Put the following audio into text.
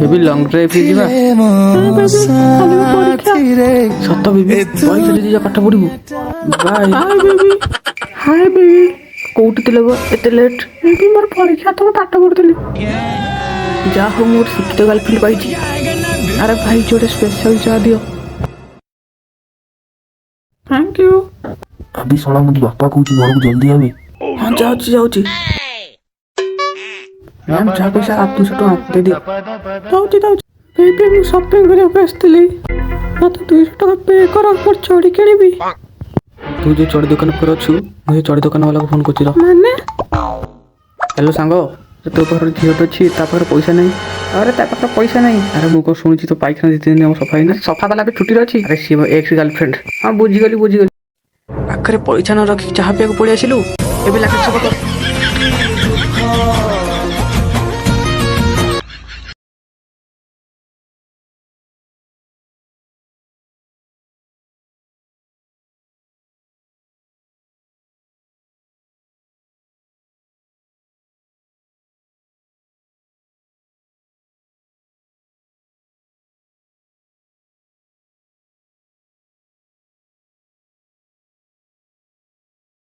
baby long drive ଯିବା ସତ baby କହିଥିଲି ଯେ ପାଠ ପଢିବୁ ବାଏ ବେବି ହାଏ ବେବି କୋଉଠି ଥିଲେ ଗୋ ଏତେ ଲେଟ୍ ବେବି ମୋର ପରୀକ୍ଷା ତ ପାଠ ପଢୁଥିଲି ଯାହା ହଉ ମୋର ଶିକ୍ଷିତ ଗାର୍ଲଫ୍ରେଣ୍ଡ ପାଇଛି ଆରେ ଭାଇ ଯୋଟେ ସ୍ପେଶାଲ ଚା ଦିଅ ଥ୍ୟାଙ୍କ ୟୁ अभी सोना मुझे बापा को घर को जल्दी आवे हाँ जाऊँगी मैम चाह पैसा आप 200 टଙ୍କା दे दियो जाऊँगी बेबी मैं शॉपिंग करने को आसली मत 200 टଙ୍କା पे कर मोर चोरी किणबी तू जो चोरी दुकान पर अच्छु मुझे चोरी दुकान वाला को फोन करछि माने हेलो सांगो तो पाखर झील अच्छी तापर पैसा नहीं अरे तापर पैसा नहीं अरे मुझे शुणी तो पाइखाना दी दिन सफाई ना सफा वाला भी छुट्टी अच्छी अरे सी एक्स गर्लफ्रेंड हाँ बुझीगली पाखे पैसा न रखी चाह पीक पड़े आसलु ए लाख